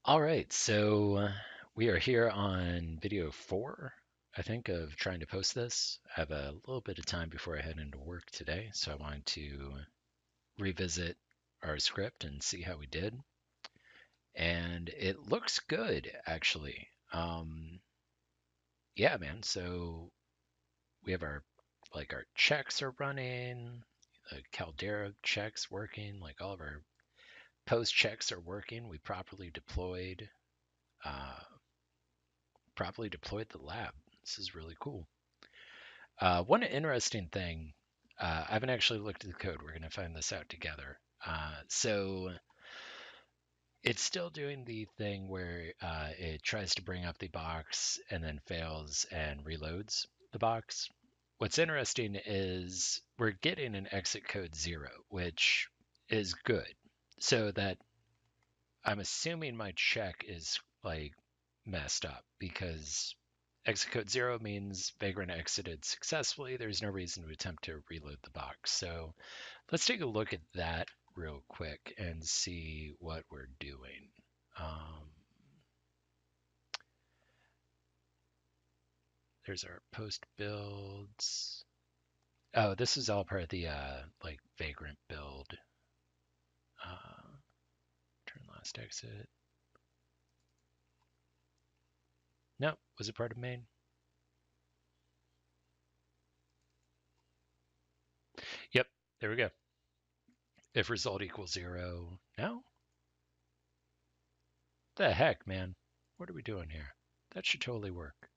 All right, so we are here on video 4, I think, of trying to post this. I have a little bit of time before I head into work today, so I wanted to revisit our script and see how we did. And it looks good, actually. Yeah, man. So we have our checks are running, the Caldera checks working, like all of our post checks are working. We uh, properly deployed the lab. This is really cool. One interesting thing, I haven't actually looked at the code. We're going to find this out together. So it's still doing the thing where it tries to bring up the box and then fails and reloads the box. What's interesting is we're getting an exit code 0, which is good. So that I'm assuming my check is like messed up because exit code 0 means Vagrant exited successfully. There's no reason to attempt to reload the box. So let's take a look at that real quick and see what we're doing. Um, there's our post builds. Oh, this is all part of the like Vagrant build. Uh, turn last exit. No, was it part of main? Yep, there we go. If result equals 0. No? The heck, man? What are we doing here? That should totally work.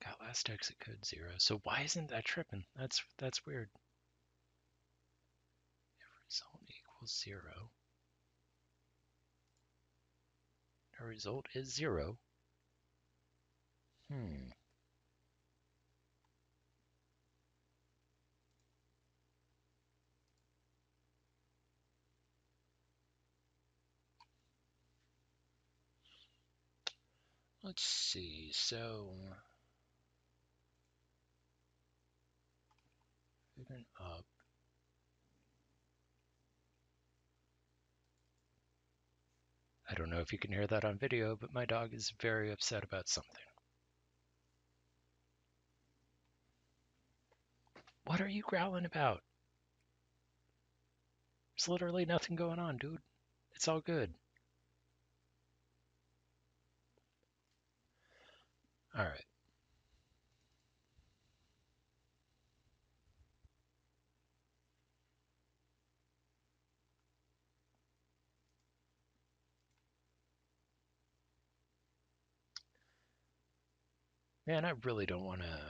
Got last exit code 0. So why isn't that tripping? That's weird. If result equals 0. Our result is 0. Hmm. Let's see. So moving up. I don't know if you can hear that on video, but my dog is very upset about something. What are you growling about? There's literally nothing going on, dude. It's all good. All right. Man, I really don't want to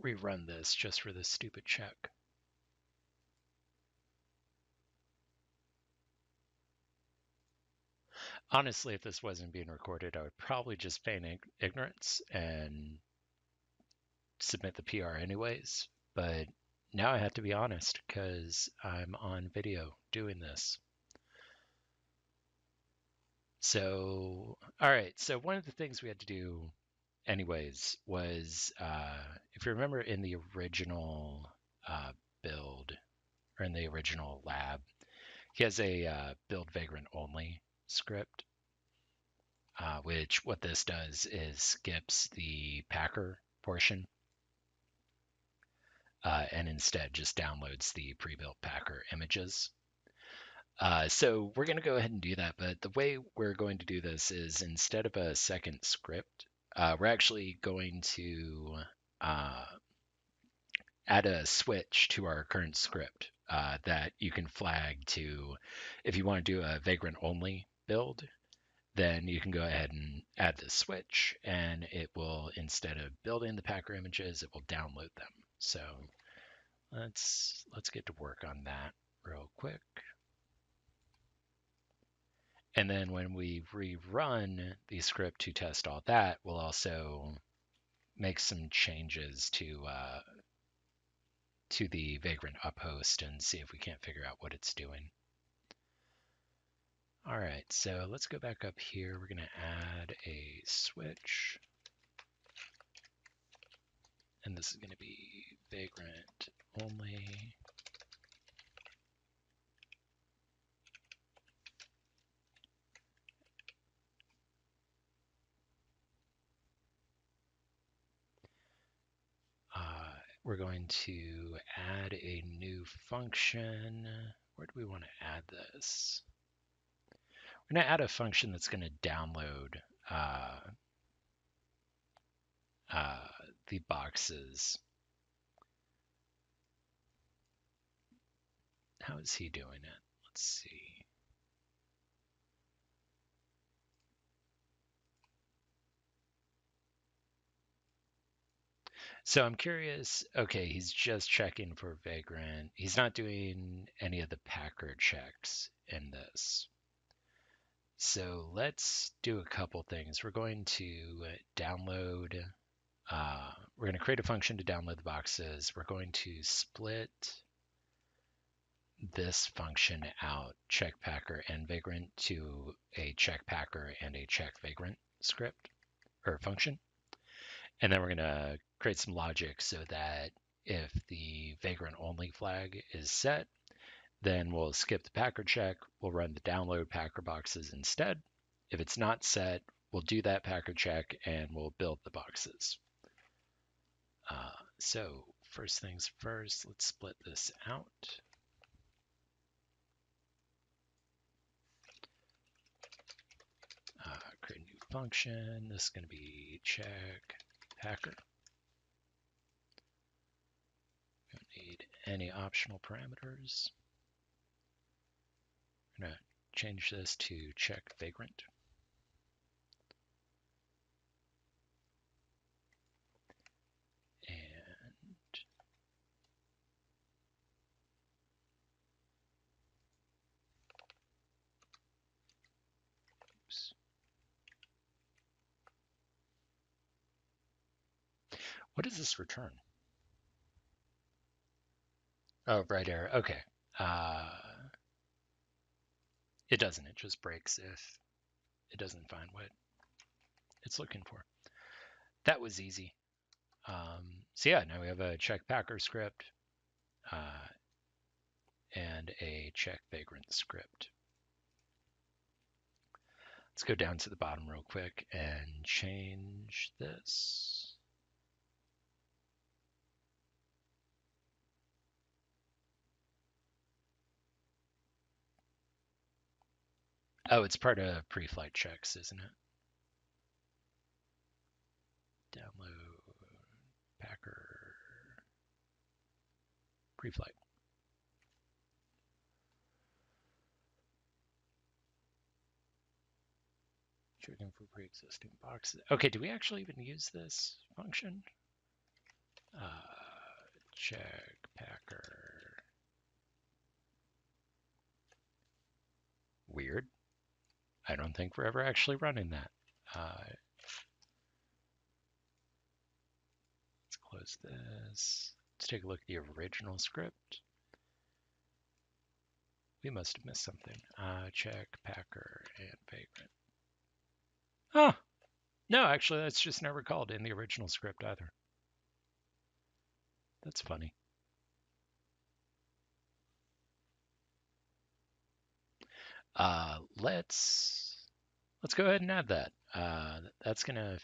rerun this just for this stupid check. Honestly, if this wasn't being recorded, I would probably just feign ignorance and submit the PR anyways. But now I have to be honest because I'm on video doing this. So, all right. So one of the things we had to do anyways was, if you remember in the original build or in the original lab, he has a build vagrant only script, which what this does is skips the Packer portion and instead just downloads the pre-built Packer images. So we're going to go ahead and do that, but the way we're going to do this is instead of a second script, we're actually going to uh, add a switch to our current script that you can flag to, if you want to do a vagrant only build, then you can go ahead and add the switch and it will, instead of building the Packer images, it will download them. So let's get to work on that real quick. And then when we rerun the script to test all that, we'll also make some changes to the vagrant up host and see if we can't figure out what it's doing. All right, so let's go back up here. We're going to add a switch. And this is going to be vagrant only. We're going to add a new function. Where do we want to add this? We're going to add a function that's going to download the boxes. How is he doing it? Let's see. So I'm curious. Okay, he's just checking for vagrant. He's not doing any of the packer checks in this. So let's do a couple things. We're going to download, we're going to create a function to download the boxes. We're going to split this function out, check packer and vagrant, to a check packer and a check vagrant script or function. And then we're going to create some logic so that if the vagrant only flag is set, then we'll skip the packer check. We'll run the download packer boxes instead. If it's not set, we'll do that packer check and we'll build the boxes. So first things first, let's split this out. Create a new function. This is going to be check packer. We don't need any optional parameters. I'm going to change this to check vagrant. And oops. What does this return? Oh, right error. Okay. It doesn't. It just breaks if it doesn't find what it's looking for. That was easy. So yeah, now we have a check packer script and a check vagrant script. Let's go down to the bottom real quick and change this. Oh, it's part of pre-flight checks, isn't it? Download packer pre-flight. Checking for pre-existing boxes. Okay, do we actually even use this function? Check packer. Weird. I don't think we're ever actually running that. Let's close this. Let's take a look at the original script. We must have missed something. Check packer and vagrant. Oh, no, actually, that's just never called in the original script either. That's funny. Let's go ahead and add that. That's gonna.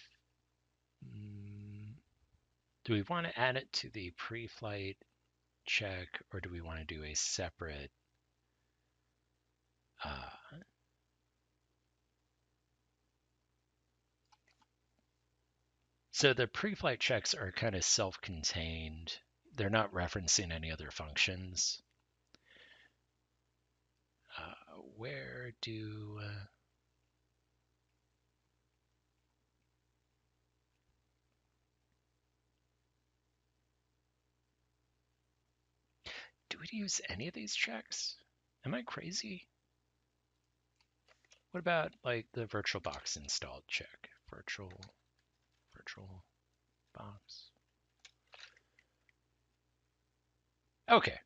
Do we want to add it to the pre-flight check, or do we want to do a separate? So the pre-flight checks are kind of self-contained. They're not referencing any other functions. Where do we use any of these checks? Am I crazy? What about like the VirtualBox installed check? Virtual box. Okay.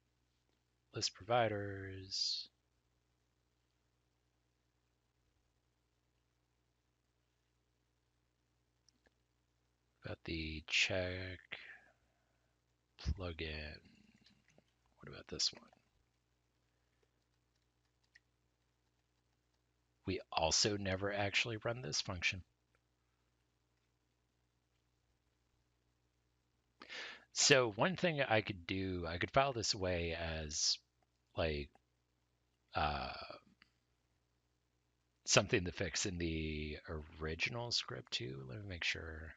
List providers. the check plugin. What about this one? We also never actually run this function. So one thing I could do, I could file this away as like something to fix in the original script too. Let me make sure.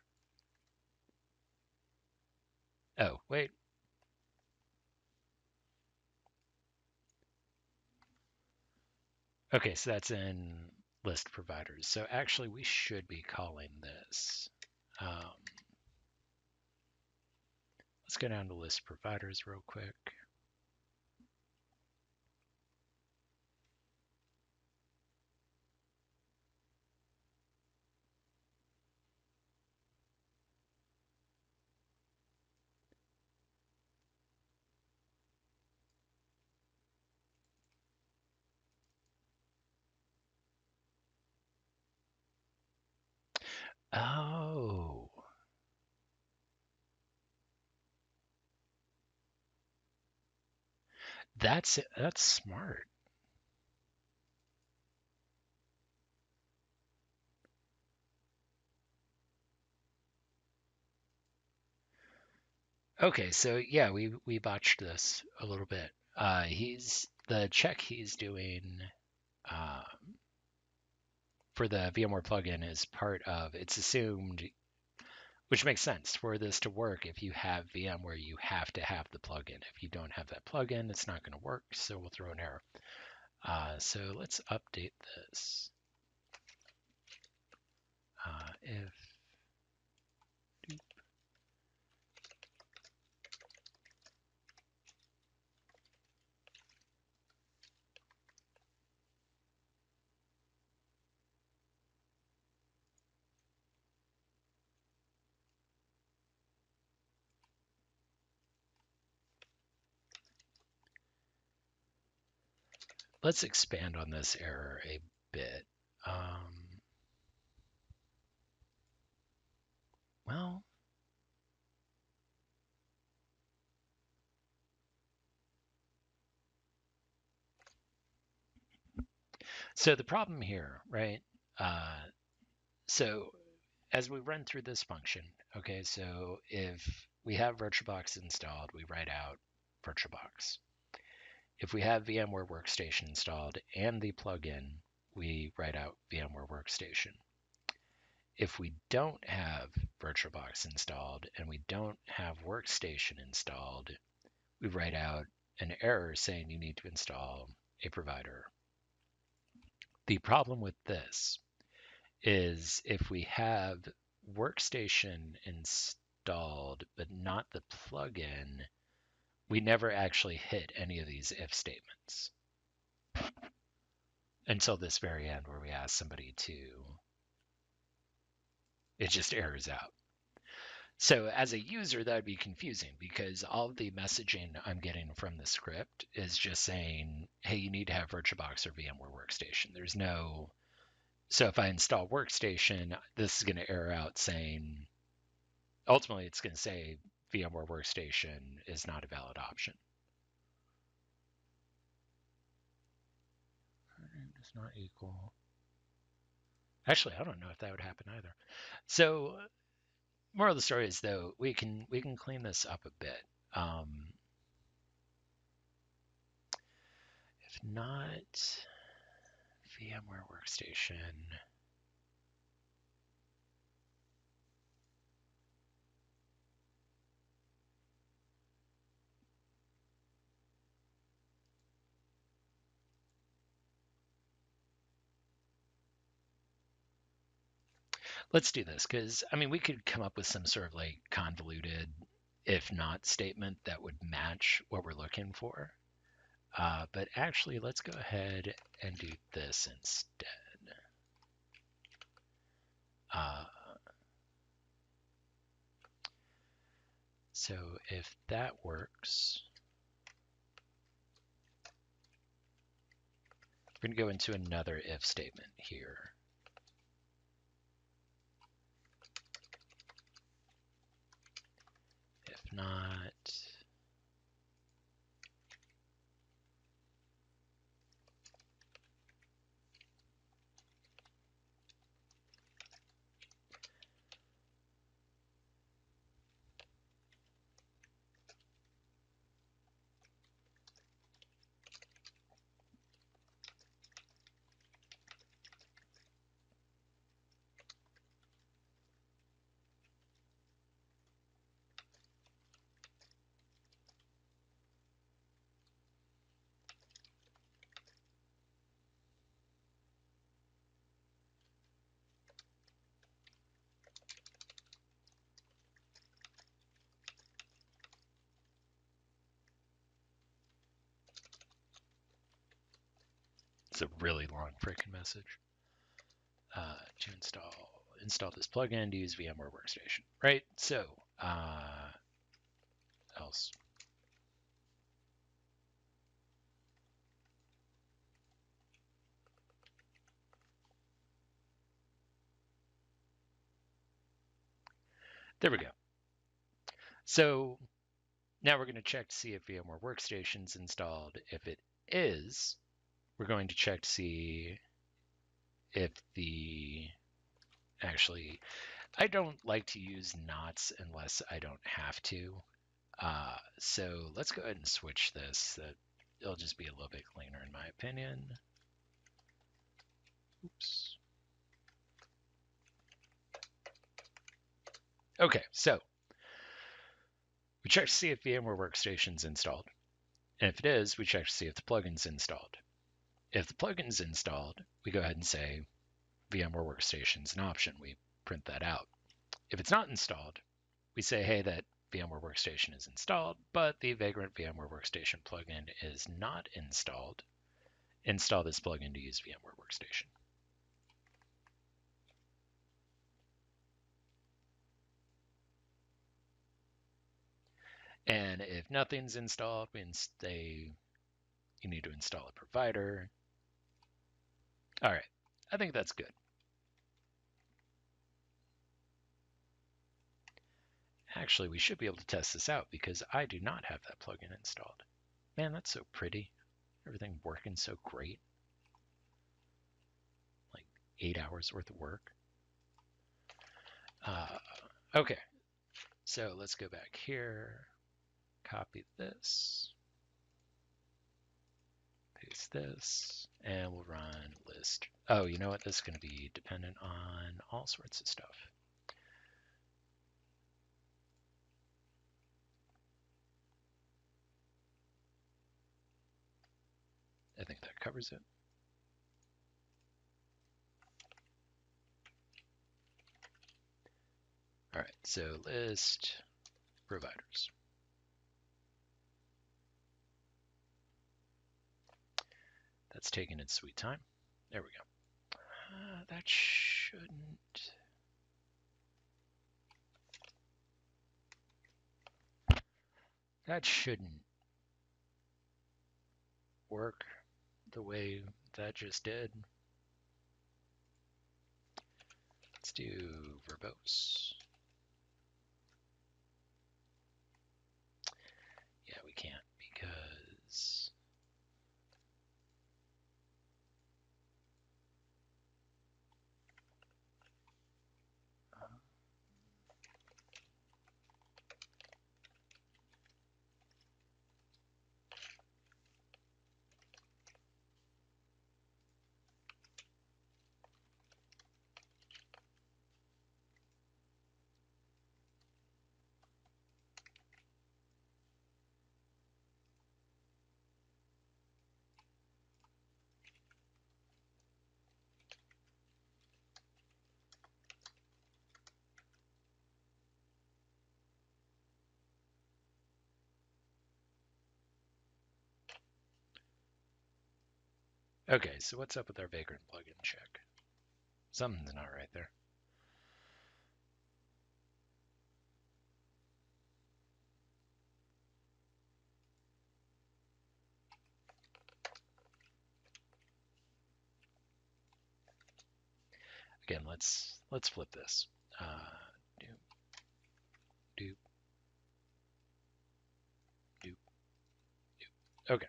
Oh, wait. Okay, so that's in list providers. So actually we should be calling this. Let's go down to list providers real quick. Oh, that's smart. Okay, so yeah, we botched this a little bit. He's the check he's doing for the VMware plugin is part of. It's assumed, which makes sense for this to work. If you have VMware, you have to have the plugin. If you don't have that plugin, it's not going to work. So we'll throw an error. So let's update this. If let's expand on this error a bit. Well, so the problem here, right? So as we run through this function, okay, so if we have VirtualBox installed, we write out VirtualBox. If we have VMware Workstation installed and the plugin, we write out VMware Workstation. If we don't have VirtualBox installed and we don't have Workstation installed, we write out an error saying you need to install a provider. The problem with this is if we have Workstation installed but not the plugin, we never actually hit any of these if statements until this very end where we ask somebody to, it just errors out. So as a user, that would be confusing because all of the messaging I'm getting from the script is just saying, hey, you need to have VirtualBox or VMware Workstation. There's no, so if I install Workstation, this is going to error out saying, ultimately it's going to say VMware Workstation is not a valid option. It's not equal. Actually, I don't know if that would happen either. So moral of the story is though we can clean this up a bit. If not VMware Workstation, let's do this because I mean we could come up with some sort of like convoluted if not statement that would match what we're looking for. But actually, let's go ahead and do this instead. So if that works, we're going to go into another if statement here. not, it's a really long freaking message. To install this plugin to use VMware Workstation, right? So, else. There we go. So now we're going to check to see if VMware Workstation's installed. If it is, we're going to check to see if actually, I don't like to use knots unless I don't have to. So let's go ahead and switch this. It'll just be a little bit cleaner in my opinion. Oops. Okay, so we check to see if VMware Workstation's installed. And if it is, we check to see if the plugin's installed. If the plugin's installed, we go ahead and say VMware Workstation's an option. We print that out. If it's not installed, we say, hey, that VMware Workstation is installed, but the Vagrant VMware Workstation plugin is not installed. Install this plugin to use VMware Workstation. And if nothing's installed, we say you need to install a provider. All right, I think that's good. Actually, we should be able to test this out because I do not have that plugin installed. Man, that's so pretty. Everything working so great. Like 8 hours worth of work. Okay, so let's go back here. Copy this. Paste this. And we'll run list. Oh, you know what? This is going to be dependent on all sorts of stuff. I think that covers it. All right, so list providers. That's taking its sweet time. There we go. That shouldn't work the way that just did. Let's do verbose. Yeah, we can't because okay, so what's up with our Vagrant plugin check? Something's not right there. Again, let's flip this. Doop, doop. Okay.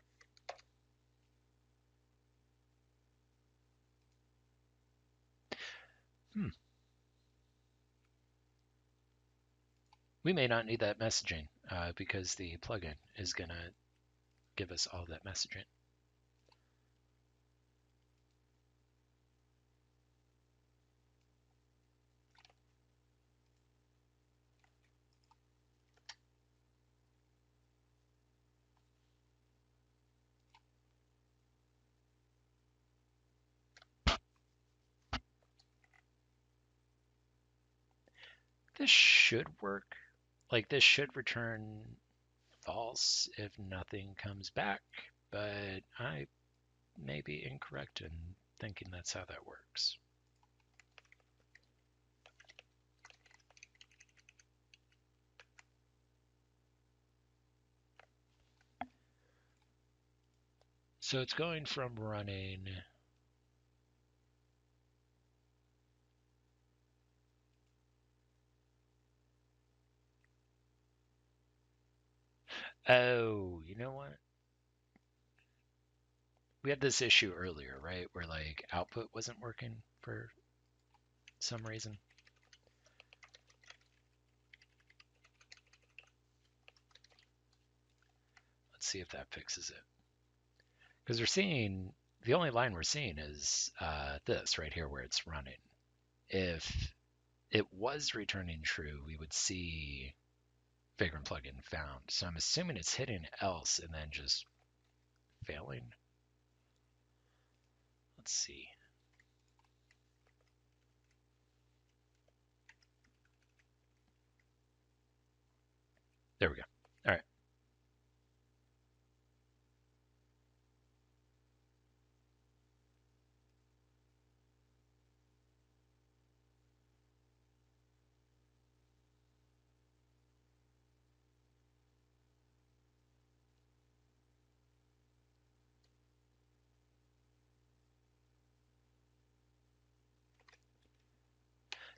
We may not need that messaging because the plugin is going to give us all that messaging. This should work. Like, this should return false if nothing comes back, but I may be incorrect in thinking that's how that works. So it's going from running oh, you know what? We had this issue earlier, right? Where like output wasn't working for some reason. Let's see if that fixes it. Because we're seeing, the only line we're seeing is this right here where it's running. If it was returning true, we would see Vagrant plugin found. So I'm assuming it's hitting else and then just failing. Let's see. There we go. All right.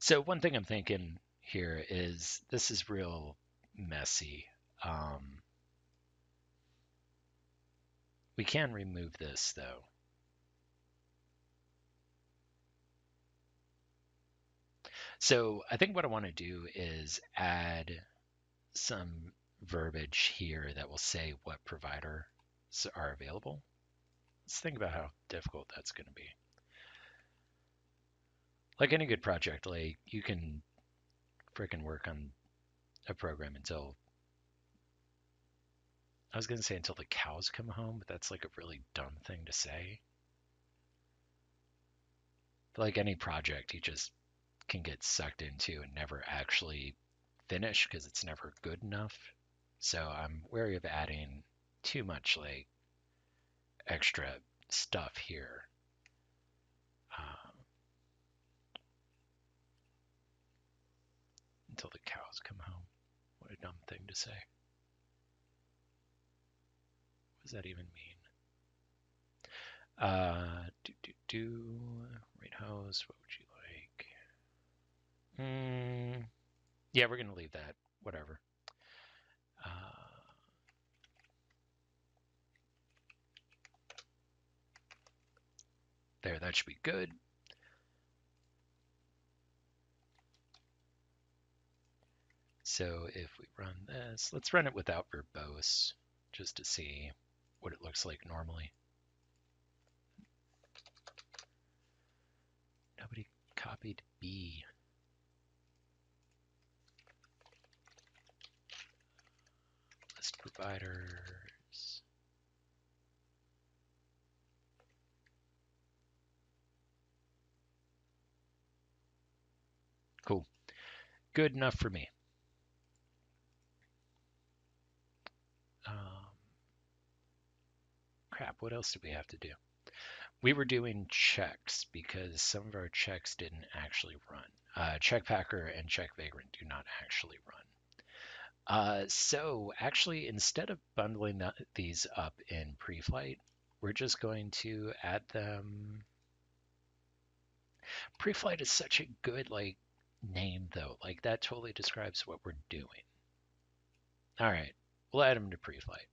So one thing I'm thinking here is this is real messy. We can remove this though. So I think what I want to do is add some verbiage here that will say what providers are available. Let's think about how difficult that's going to be. Like any good project, like you can frickin' work on a program until, I was going to say until the cows come home, but that's like a really dumb thing to say. But like any project, you just can get sucked into and never actually finish because it's never good enough. So I'm wary of adding too much like extra stuff here. Until the cows come home. What a dumb thing to say. What does that even mean? Rate host, what would you like? Yeah, we're going to leave that. Whatever. There, that should be good. So if we run this, let's run it without verbose just to see what it looks like normally. Nobody copied B. List providers. Cool. Good enough for me. Crap, what else did we have to do? We were doing checks because some of our checks didn't actually run. Checkpacker and checkvagrant do not actually run. So actually, instead of bundling these up in pre-flight, we're just going to add them. Pre-flight is such a good like name though. Like that totally describes what we're doing. All right, we'll add them to pre-flight.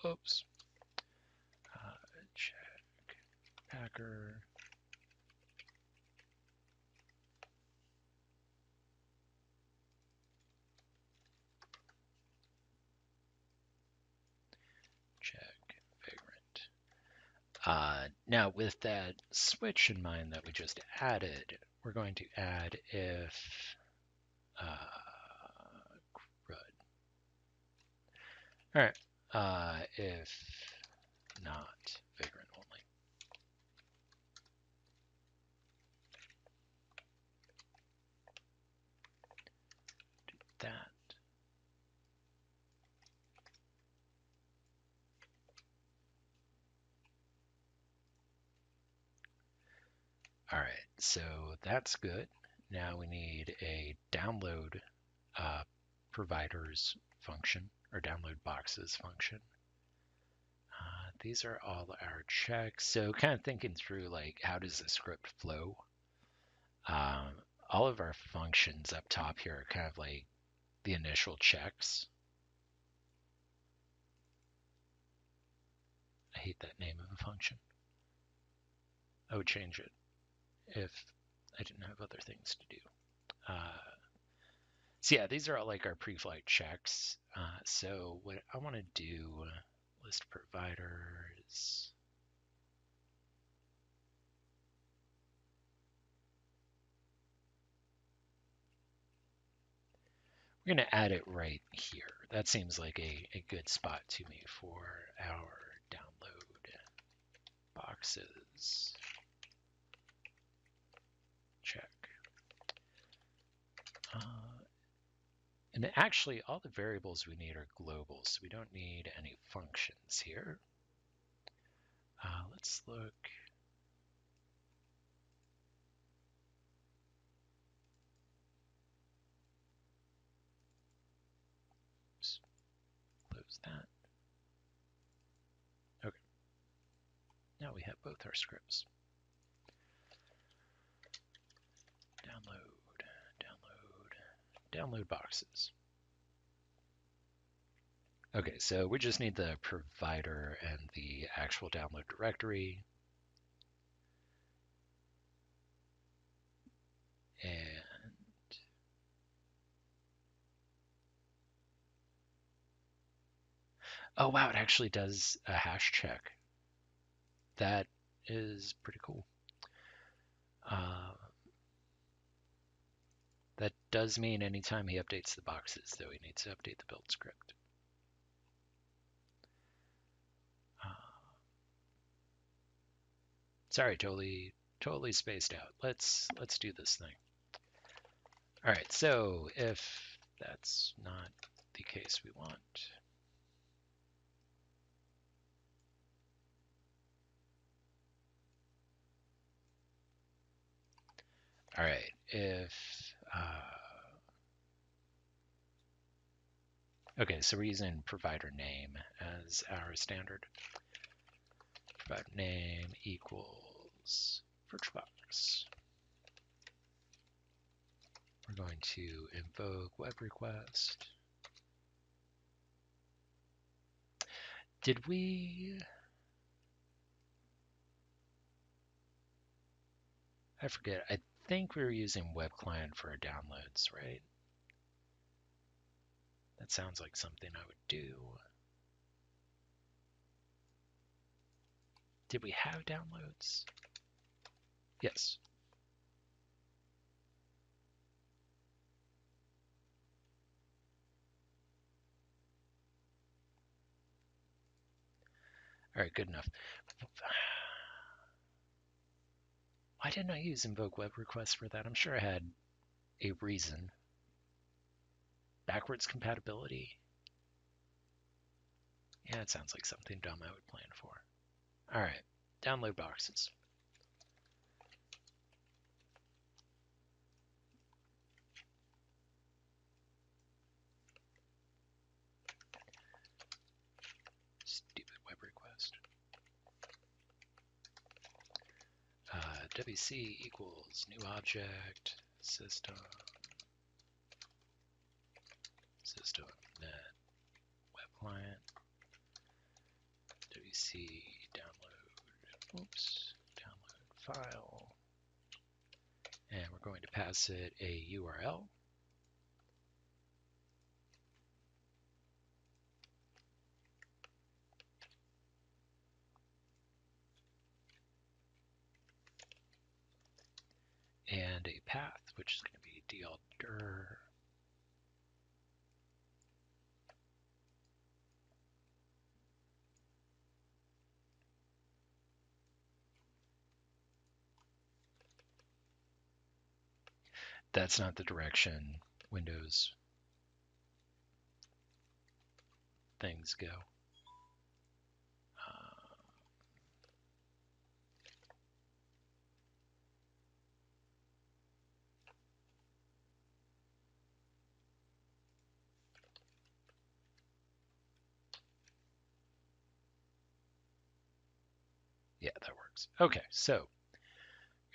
Whoops. Check packer. Check vagrant. Now with that switch in mind that we just added, we're going to add if crud. All right. If not vagrant only. Do that. All right, so that's good. Now we need a download providers function or download boxes function. These are all our checks. So kind of thinking through like how does the script flow? All of our functions up top here are kind of like the initial checks. I hate that name of a function. I would change it if I didn't have other things to do. So yeah, these are all like our pre-flight checks. So what I want to do, list providers. We're going to add it right here. That seems like a good spot to me for our download boxes. Check. And actually, all the variables we need are global, so we don't need any functions here. Let's look. Oops. Close that. Okay. Now we have both our scripts. Download boxes. Okay, so we just need the provider and the actual download directory. And oh wow, it actually does a hash check. That is pretty cool. That does mean anytime he updates the boxes, though, he needs to update the build script. Sorry, totally spaced out. Let's do this thing. All right, so if that's not the case we want, all right, if okay, so we're using provider name as our standard. Provider name equals VirtualBox. We're going to invoke web request. Did we? I forget. I think we were using web client for our downloads, right? That sounds like something I would do. Did we have downloads? Yes. All right, good enough. Why didn't I use invoke web request for that? I'm sure I had a reason. Backwards compatibility? Yeah, it sounds like something dumb I would plan for. All right, download boxes. Stupid web request. WC equals new object system net web client. pc download, download file, and we're going to pass it a URL. And a path, which is going to be dldir. That's not the direction Windows things go. Yeah, that works. Okay, so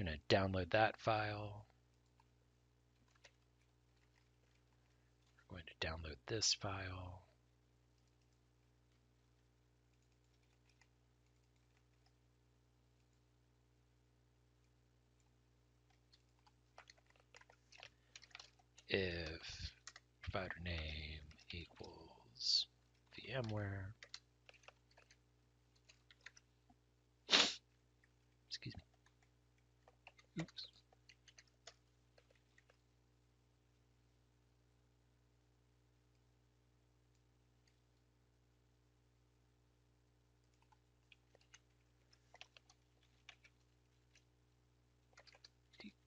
I'm going to download that file. We're going to download this file. If provider name equals VMware, excuse me, oops.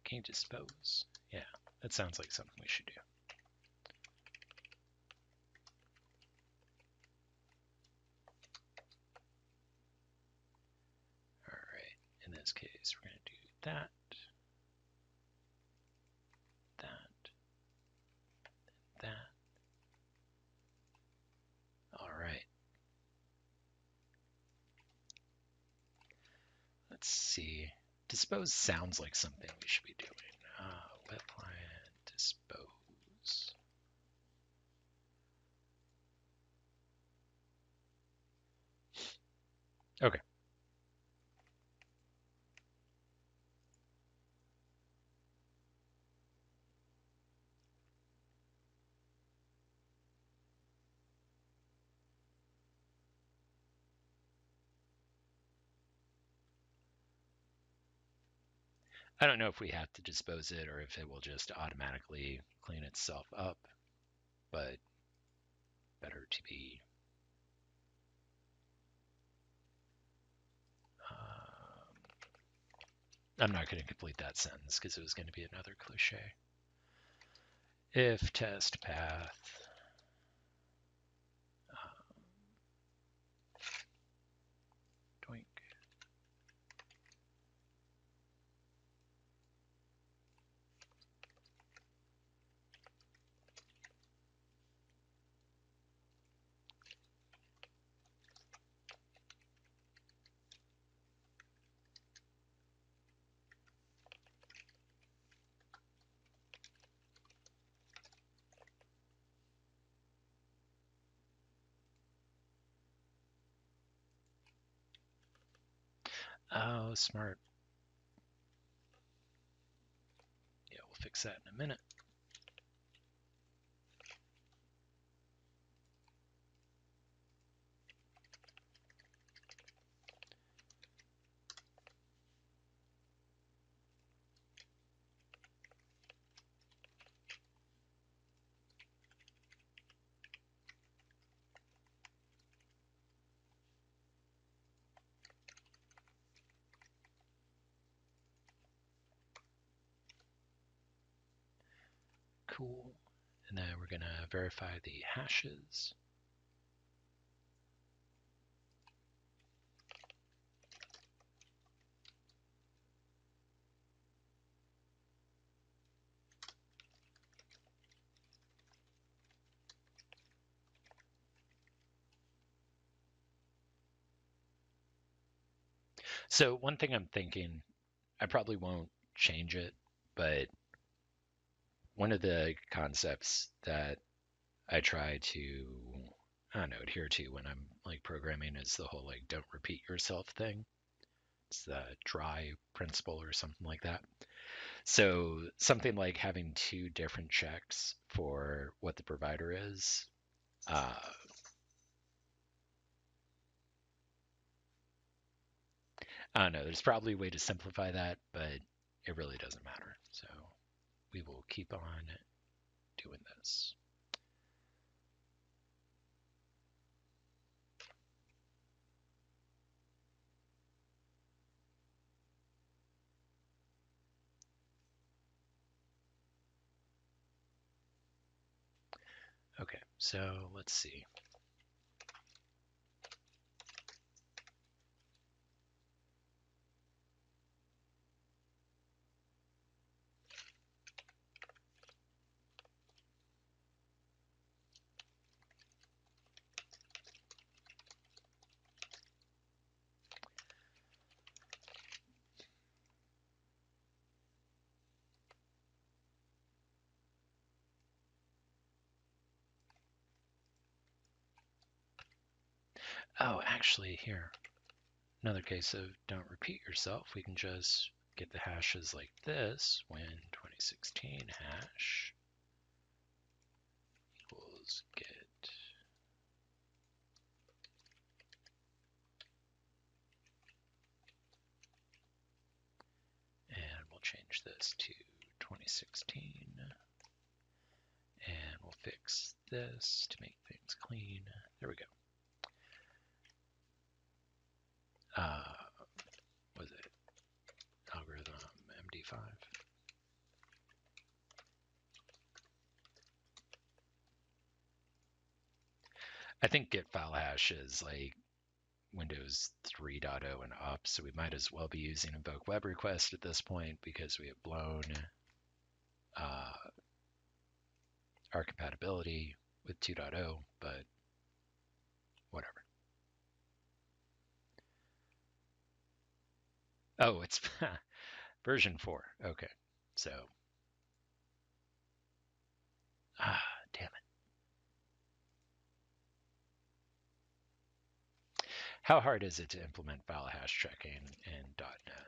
Can't dispose. Yeah, that sounds like something we should do. All right, in this case, we're going to do that, that, that. All right. Let's see. Dispose sounds like something we should be doing. Web client dispose. Okay. I don't know if we have to dispose it or if it will just automatically clean itself up, but better to be I'm not going to complete that sentence because it was going to be another cliche. If test path doink. Oh, smart. Yeah, we'll fix that in a minute. Cool. And then we're going to verify the hashes. So one thing I'm thinking, I probably won't change it, but one of the concepts that I try to a note here too when I'm like programming is the whole like don't repeat yourself thing. It's the dry principle or something like that. So something like having two different checks for what the provider is. I don't know. There's probably a way to simplify that, but it really doesn't matter. So we will keep on doing this. Okay, so let's see. Oh, actually, here, another case of don't repeat yourself. We can just get the hashes like this when 2016 hash equals get. And we'll change this to 2016. And we'll fix this to make things clean. There we go. Was it algorithm MD5? I think get file hash is like Windows 3.0 and up, so we might as well be using invoke web request at this point because we have blown our compatibility with 2.0, but whatever. Oh, it's version 4. Okay, so damn it. How hard is it to implement file hash checking in .NET?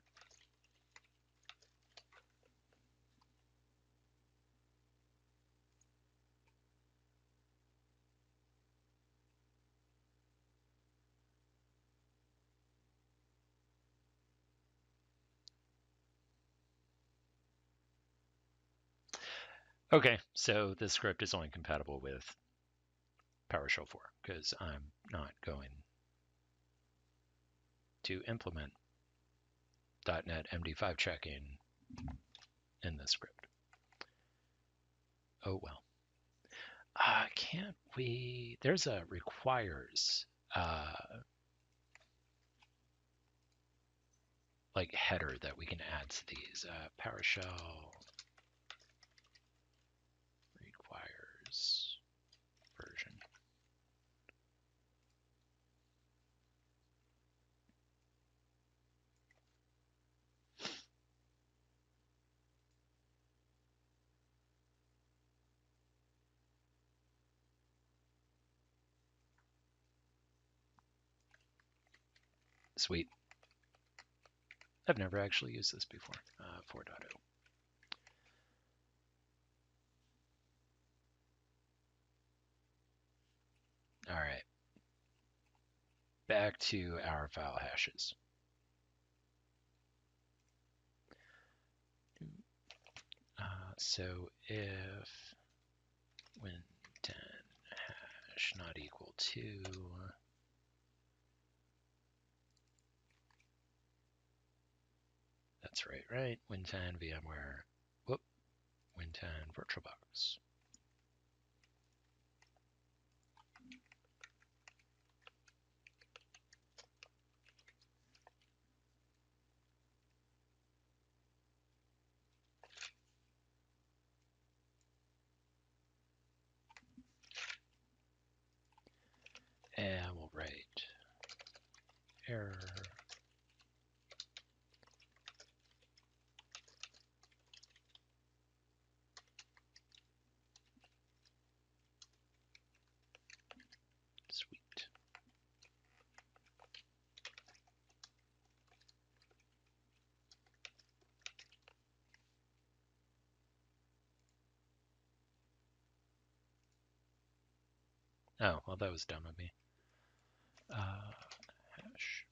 Okay, so this script is only compatible with PowerShell 4 because I'm not going to implement .NET MD5 checking in this script. Oh well. Can't we? There's a requires like header that we can add to these. PowerShell requires version. Sweet. I've never actually used this before. 4.0. All right. Back to our file hashes. So if win10 hash not equal to that's right? Win10 VMware, whoop, Win10 VirtualBox. And we'll write error Oh, well, that was dumb of me. Hash.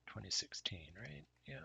2016, right? Yeah.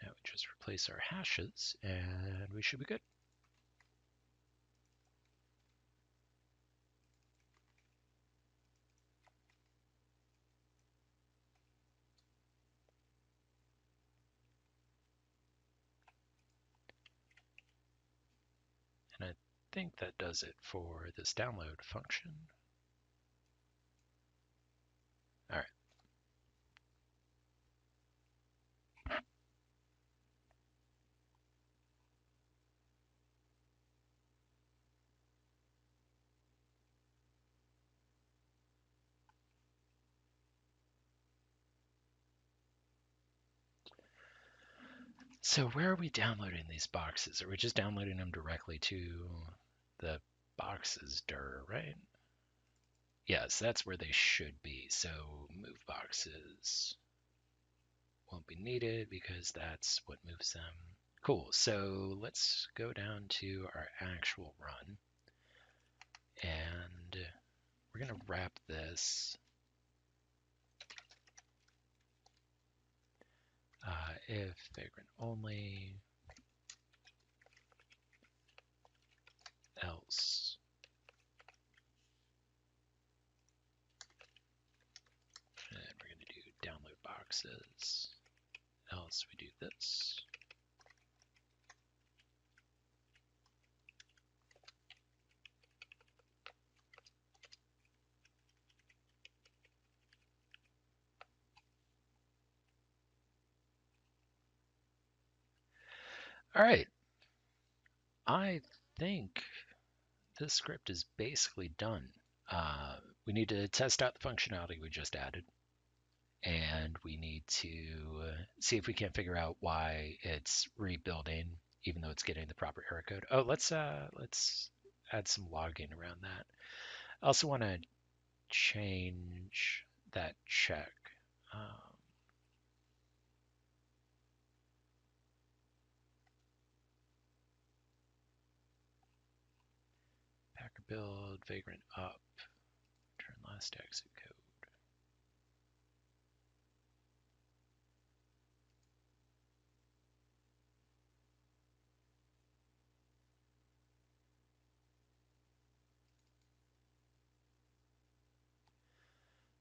Now we just replace our hashes and we should be good. And I think that does it for this download function. All right. So where are we downloading these boxes? Are we just downloading them directly to the boxes dir, right? Yes, that's where they should be. So move boxes won't be needed because that's what moves them. Cool. So let's go down to our actual run and we're going to wrap this if vagrant only, else. And we're going to do download boxes, else we do this. All right. I think this script is basically done. We need to test out the functionality we just added, and we need to see if we can figure out why it's rebuilding, even though it's getting the proper error code. Oh, let's add some logging around that. I also want to change that check. Packer build, vagrant up, turn last exit code.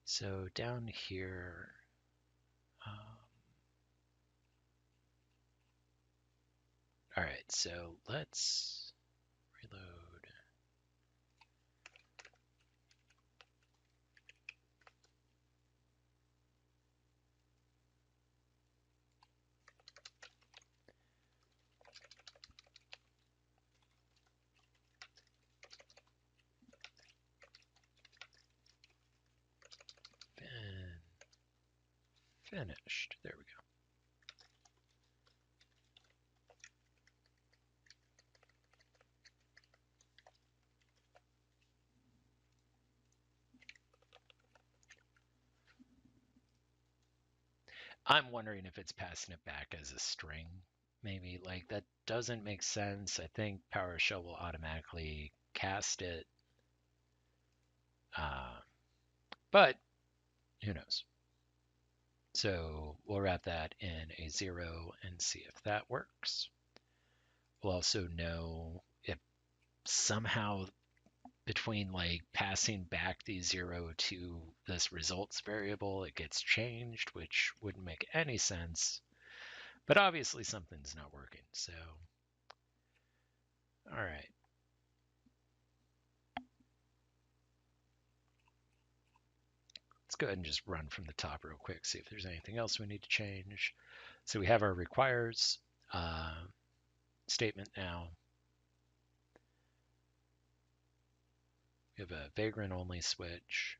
So down here, all right, so let's reload. Finished. There we go. I'm wondering if it's passing it back as a string. Maybe like that doesn't make sense. I think PowerShell will automatically cast it. Uh, but who knows? So we'll wrap that in a 0 and see if that works. We'll also know if somehow between like passing back the 0 to this results variable, it gets changed, which wouldn't make any sense. But obviously something's not working. So, all right. go ahead and just run from the top real quick, see if there's anything else we need to change. So we have our requires statement now. We have a vagrant only switch.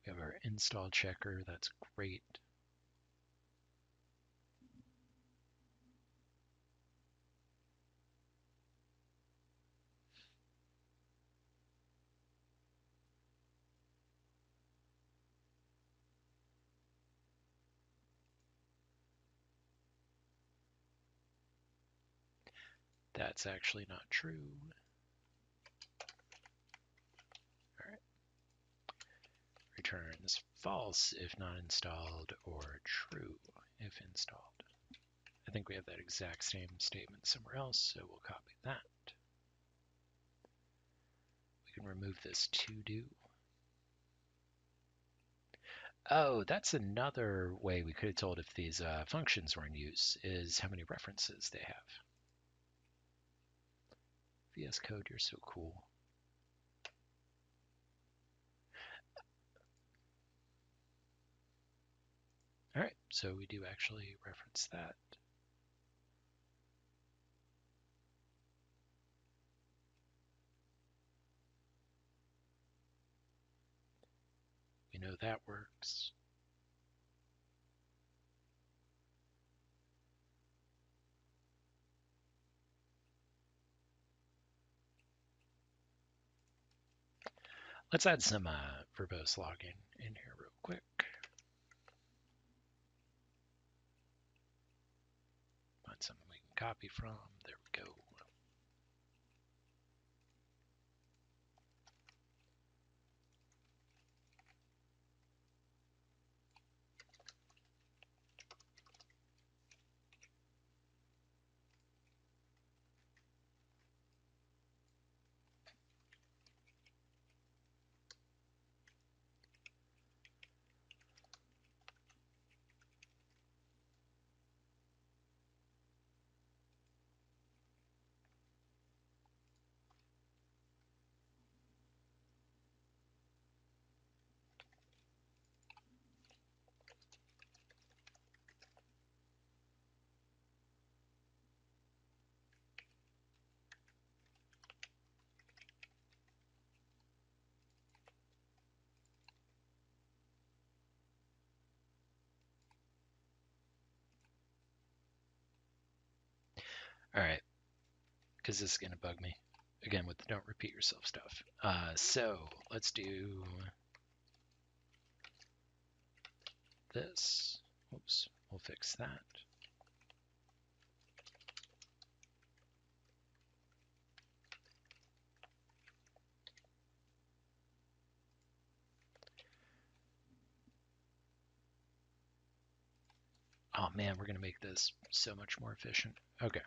We have our install checker. That's great. That's actually not true. All right. Returns false if not installed or true if installed. I think we have that exact same statement somewhere else, so we'll copy that. We can remove this to do. Oh, that's another way we could have told if these functions were in use, is how many references they have. VS Code, you're so cool. All right, so we do actually reference that. We know that works. Let's add some verbose logging in here real quick. Find something we can copy from. There we go. All right, because this is going to bug me. Again, with the don't repeat yourself stuff. So let's do this. Oops, we'll fix that. Oh man, we're going to make this so much more efficient. Okay.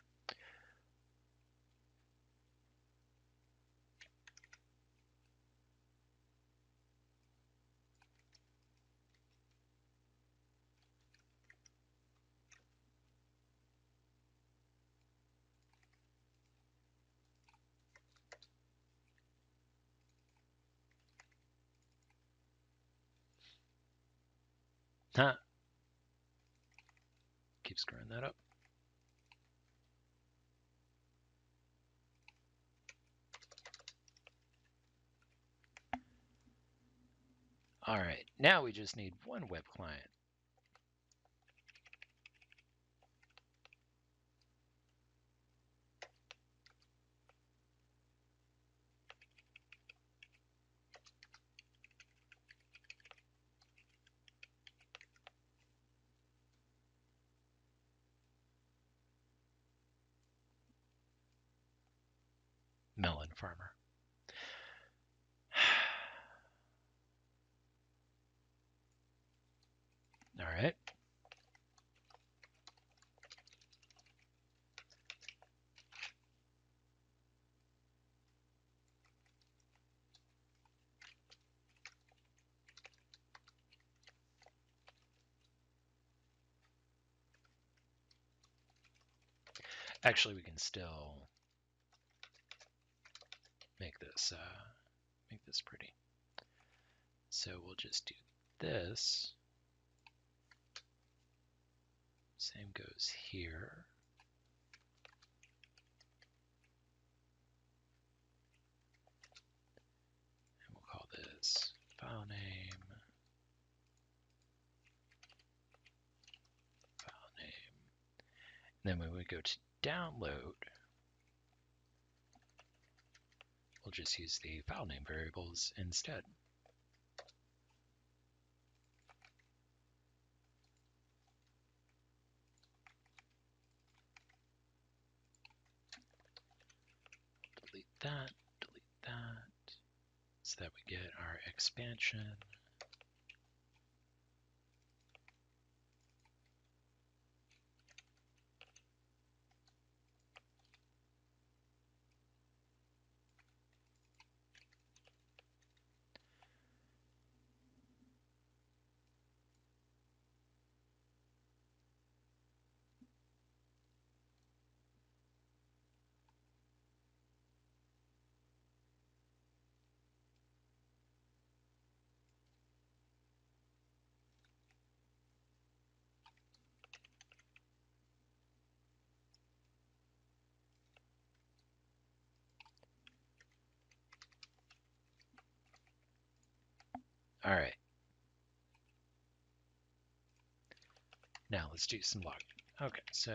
Huh. Keep screwing that up. All right, now we just need one web client. Melon farmer. All right. Actually, we can still this pretty. So we'll just do this. Same goes here. And we'll call this file name. Then when we go to download, we'll just use the file name variables instead. Delete that, so that we get our expansion. All right. Now let's do some logging. Okay, so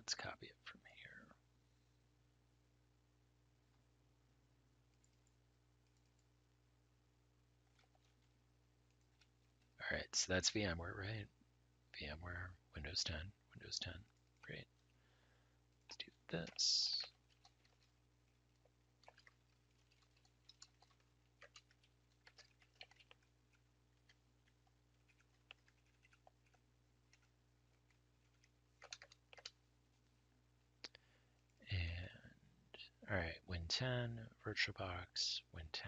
let's copy it from here. All right, so that's VMware, right? VMware, Windows 10, Windows 10. Great. Let's do this. And all right, Win10, VirtualBox, Win10,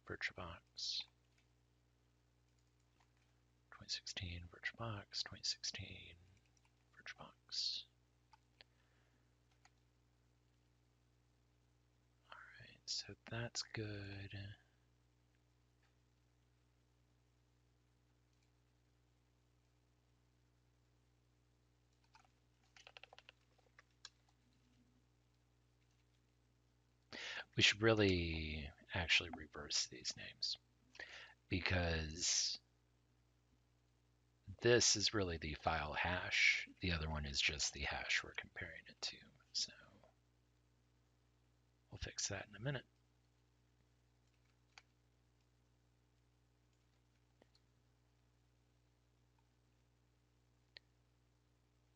VirtualBox, 2016, VirtualBox, 2016, VirtualBox. All right, so that's good. We should really actually reverse these names because this is really the file hash. The other one is just the hash we're comparing it to. So we'll fix that in a minute.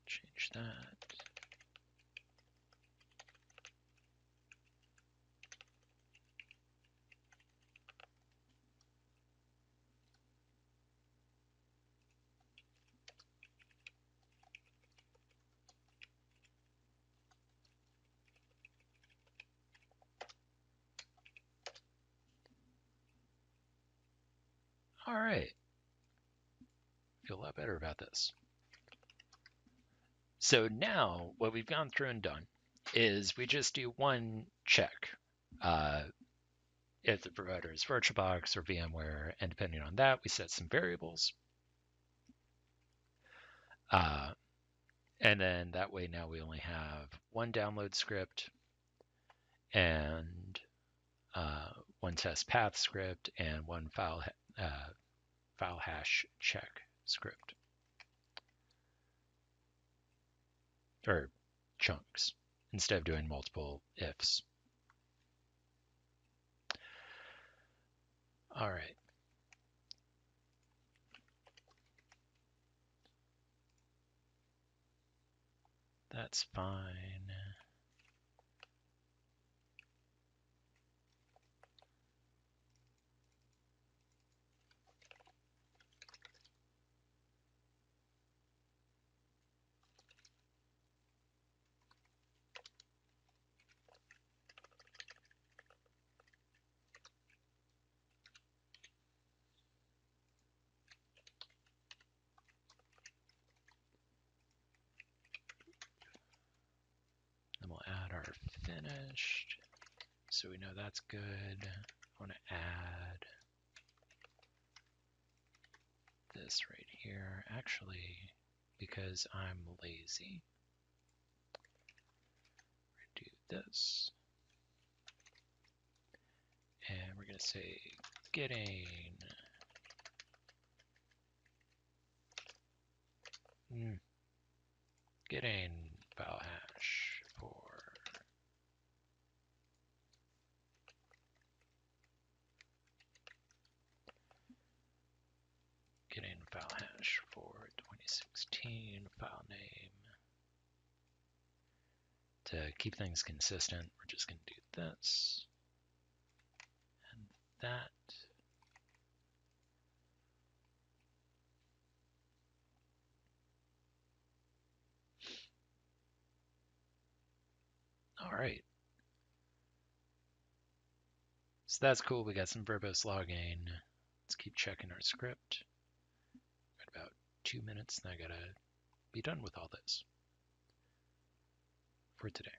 Change that. All right. Feel a lot better about this. So now what we've gone through and done is we just do one check. If the provider is VirtualBox or VMware, and depending on that, we set some variables. And then that way now we only have one download script and one test path script and one file hash check script, or chunks instead of doing multiple ifs. All right. That's fine. Then we'll add our finished, so we know that's good. I want to add this right here. Actually, because I'm lazy, we're gonna do this. And we're going to say getting file hash for getting file hash for 2016 file name. To keep things consistent, we're just going to do this and that. All right. So that's cool. We got some verbose logging. Let's keep checking our script. Got about 2 minutes, and I gotta be done with all this for today.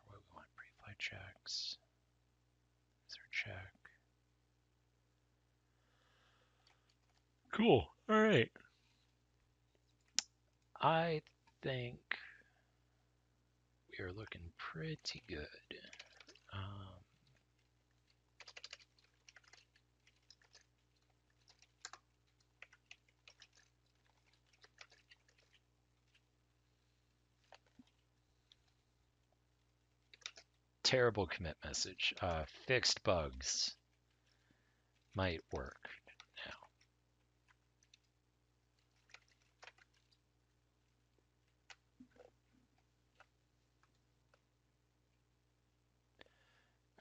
What we want, pre-flight checks. Is our check. Cool. All right. I think we are looking pretty good. Terrible commit message. Fixed bugs might work now.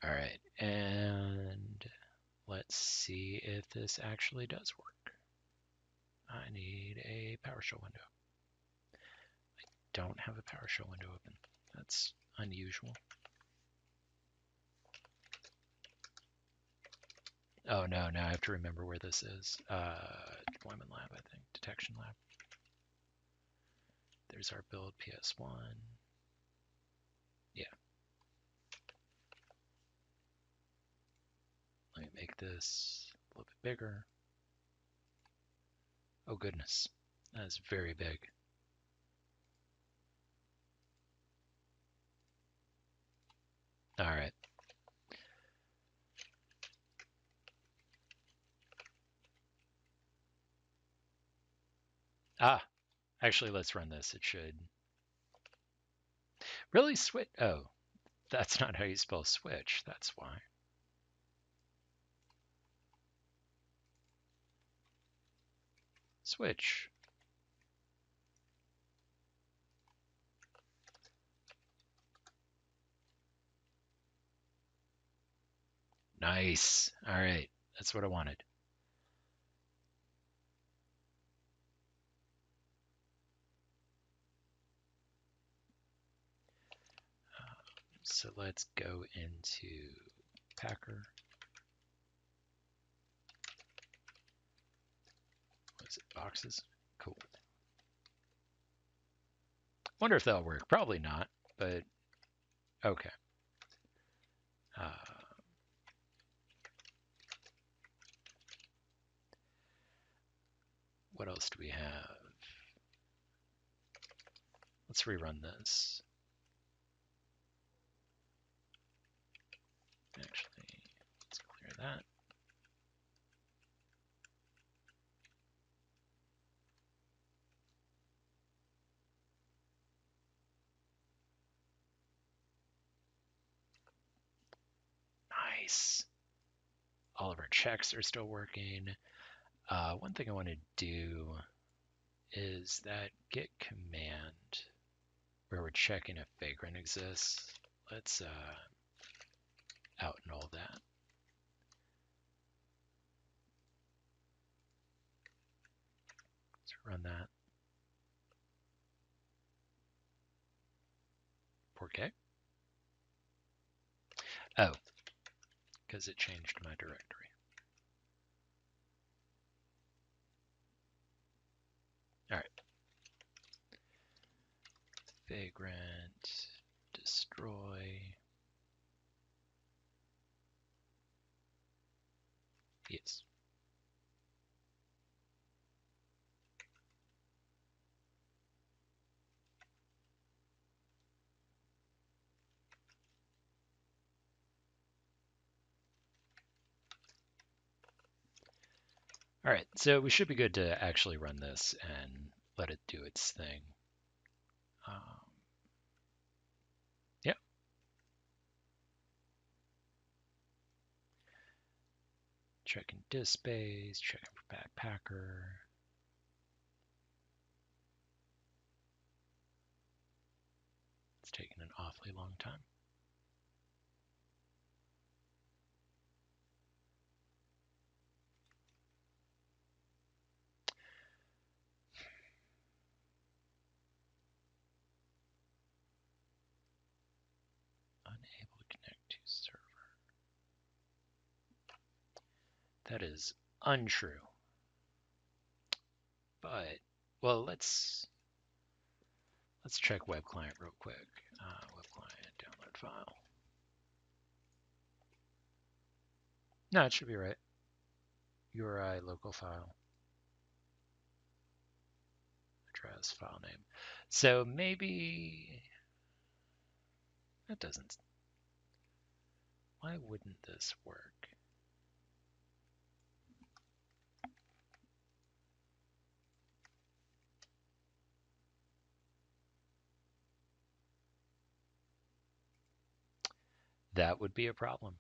All right, and let's see if this actually does work. I need a PowerShell window. I don't have a PowerShell window open. That's unusual. Oh no, now I have to remember where this is. DeploymentLab, I think. Detection lab. There's our build PS1. Yeah. Let me make this a little bit bigger. Oh goodness, that is very big. All right. Actually, let's run this. It should really switch. Oh, that's not how you spell switch. That's why. Switch. Nice. All right. That's what I wanted. So let's go into Packer. What is it? Boxes? Cool. Wonder if that'll work. Probably not, but okay. What else do we have? Let's rerun this. Actually, let's clear that. Nice. All of our checks are still working. One thing I want to do is that git command where we're checking if vagrant exists. Let's out null that. Let's run that. 4K. Oh, because it changed my directory. All right. Vagrant, destroy. Yes. All right, so we should be good to actually run this and let it do its thing. Yeah. Checking disk space, checking for backpacker. It's taking an awfully long time. Unable to connect to server. That is untrue. But, well, let's check web client real quick. Web client, download file. No, it should be right. URI, local file. Address, file name. So maybe that doesn't. Why wouldn't this work? That would be a problem.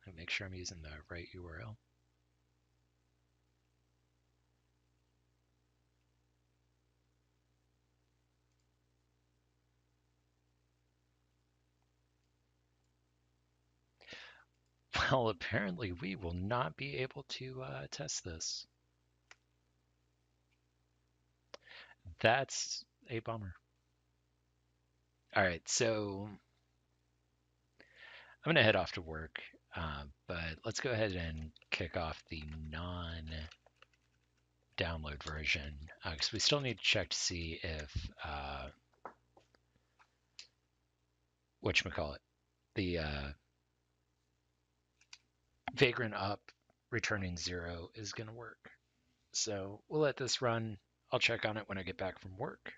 I'll make sure I'm using the right URL. Well, apparently we will not be able to test this. That's a bummer. All right, so I'm going to head off to work, but let's go ahead and kick off the non-download version, because we still need to check to see if, whatchamacallit, the vagrant up returning 0 is going to work. So we'll let this run. I'll check on it when I get back from work.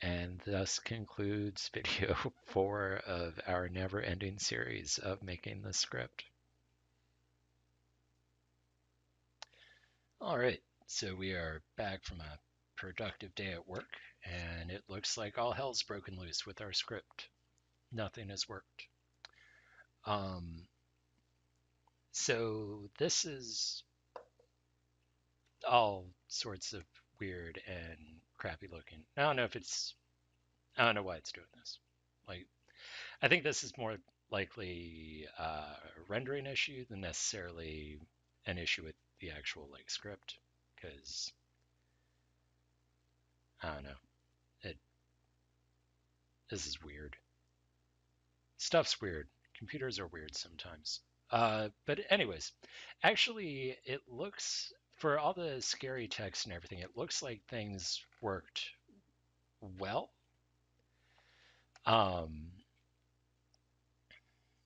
And thus concludes video 4 of our never-ending series of making this script. All right, so we are back from a productive day at work, and it looks like all hell's broken loose with our script. Nothing has worked. So this is all sorts of weird and crappy looking. I don't know why it's doing this. Like, I think this is more likely a rendering issue than necessarily an issue with the actual like script, because I don't know. This is weird. Stuff's weird. Computers are weird sometimes. But anyways, actually, it looks, for all the scary text and everything, it looks like things worked well.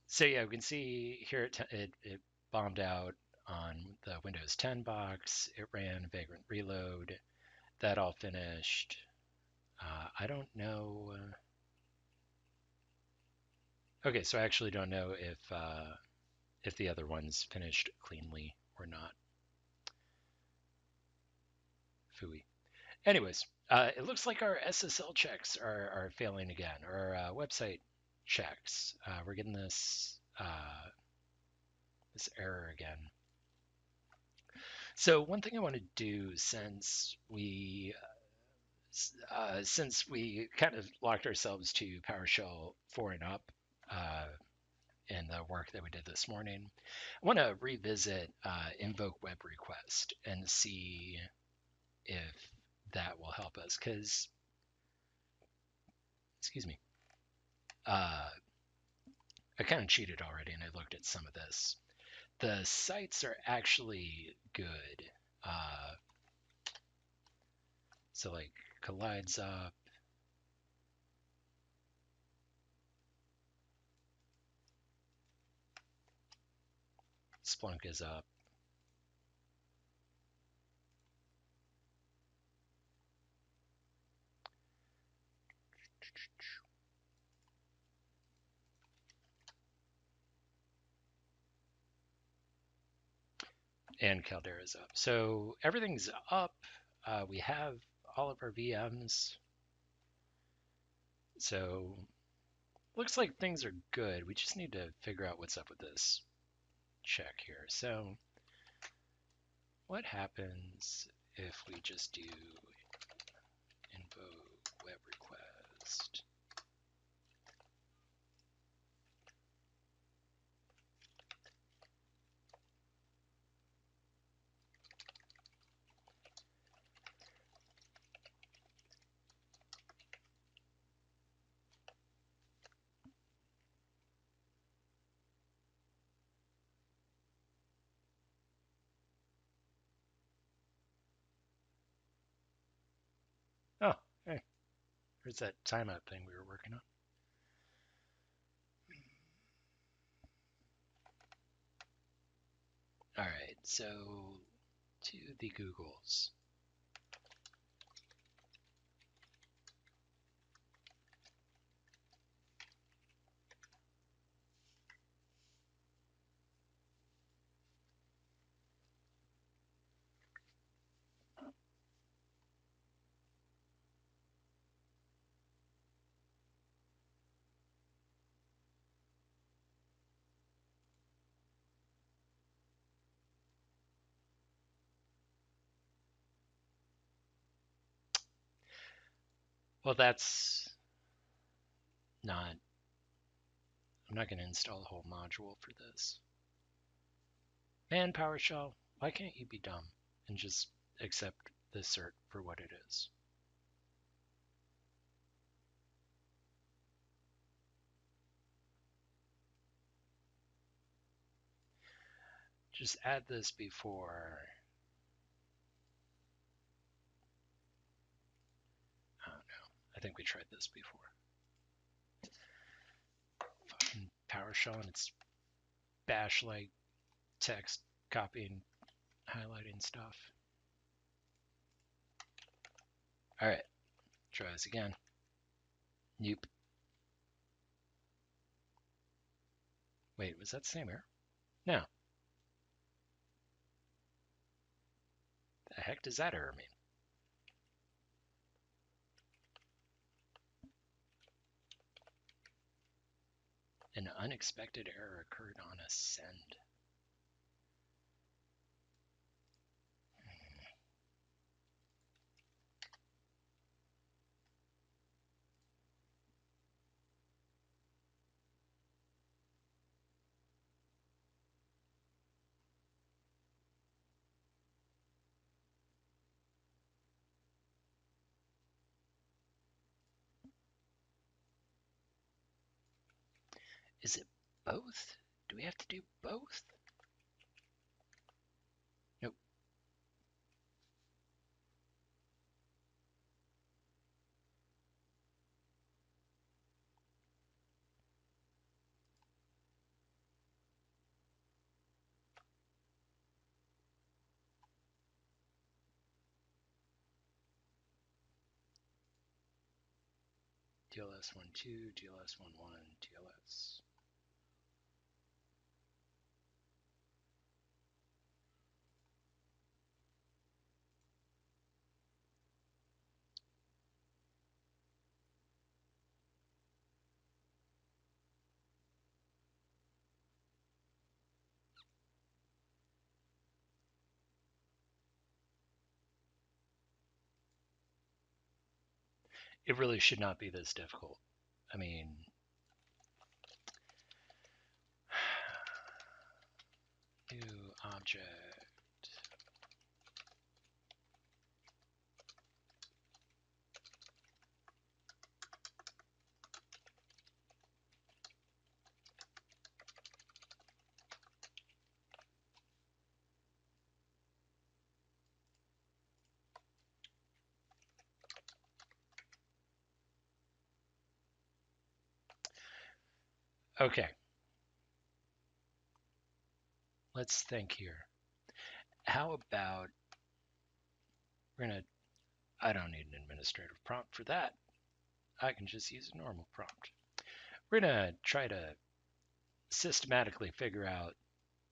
So yeah, we can see here it bombed out. on the Windows 10 box. It ran Vagrant Reload. That all finished. I don't know. Okay, so I actually don't know if the other ones finished cleanly or not. Phooey. Anyways, it looks like our SSL checks are failing again, or website checks. We're getting this error again. So one thing I want to do since we kind of locked ourselves to PowerShell 4 and up in the work that we did this morning, I want to revisit invoke web request and see if that will help us. Because, excuse me, I kind of cheated already and I looked at some of this. The sites are actually good. So like Collide's up. Splunk is up. And Caldera's up. So everything's up. We have all of our VMs. So looks like things are good. We just need to figure out what's up with this check here. So what happens if we just do invoke web request? Oh, hey, there's that timeout thing we were working on. All right, so to the Googles. Well, not, I'm not going to install a whole module for this. Man, PowerShell, why can't you be dumb and just accept the cert for what it is? Just add this before. I don't know. I think we tried this before. Fucking PowerShell and its bash-like text copying, highlighting stuff. All right, try this again. Nope. Wait, was that the same error? No. The heck does that error mean? An unexpected error occurred on a send. Is it both? Do we have to do both? Nope. TLS12, TLS11, TLS. It really should not be this difficult. I mean, new object. Okay. Let's think here. How about we're gonna, I don't need an administrative prompt for that. I can just use a normal prompt. We're gonna try to systematically figure out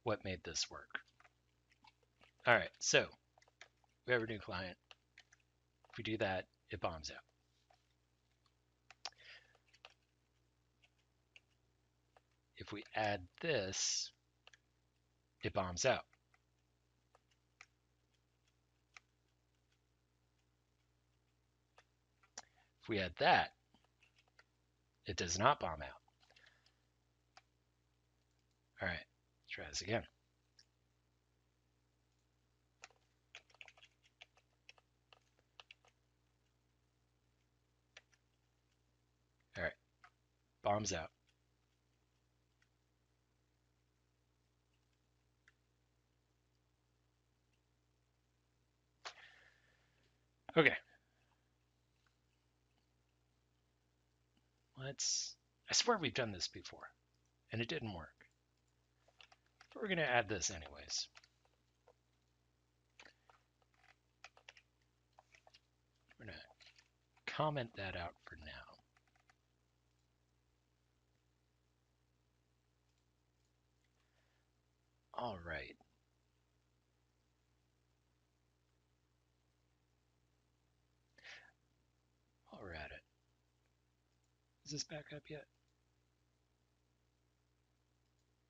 what made this work. All right, so we have a new client. If we do that, it bombs out. If we add this, it bombs out. If we add that, it does not bomb out. All right, let's try this again. All right, bombs out. Okay, I swear we've done this before, and it didn't work. But we're gonna add this anyways. We're gonna comment that out for now. All right. While we're at it, is this back up yet?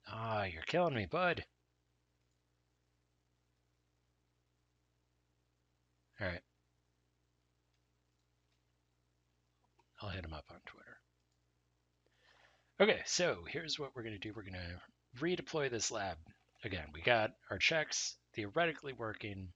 Ah, you're killing me, bud. All right. I'll hit him up on Twitter. Okay, so here's what we're going to do. We're going to redeploy this lab. Again, we got our checks theoretically working.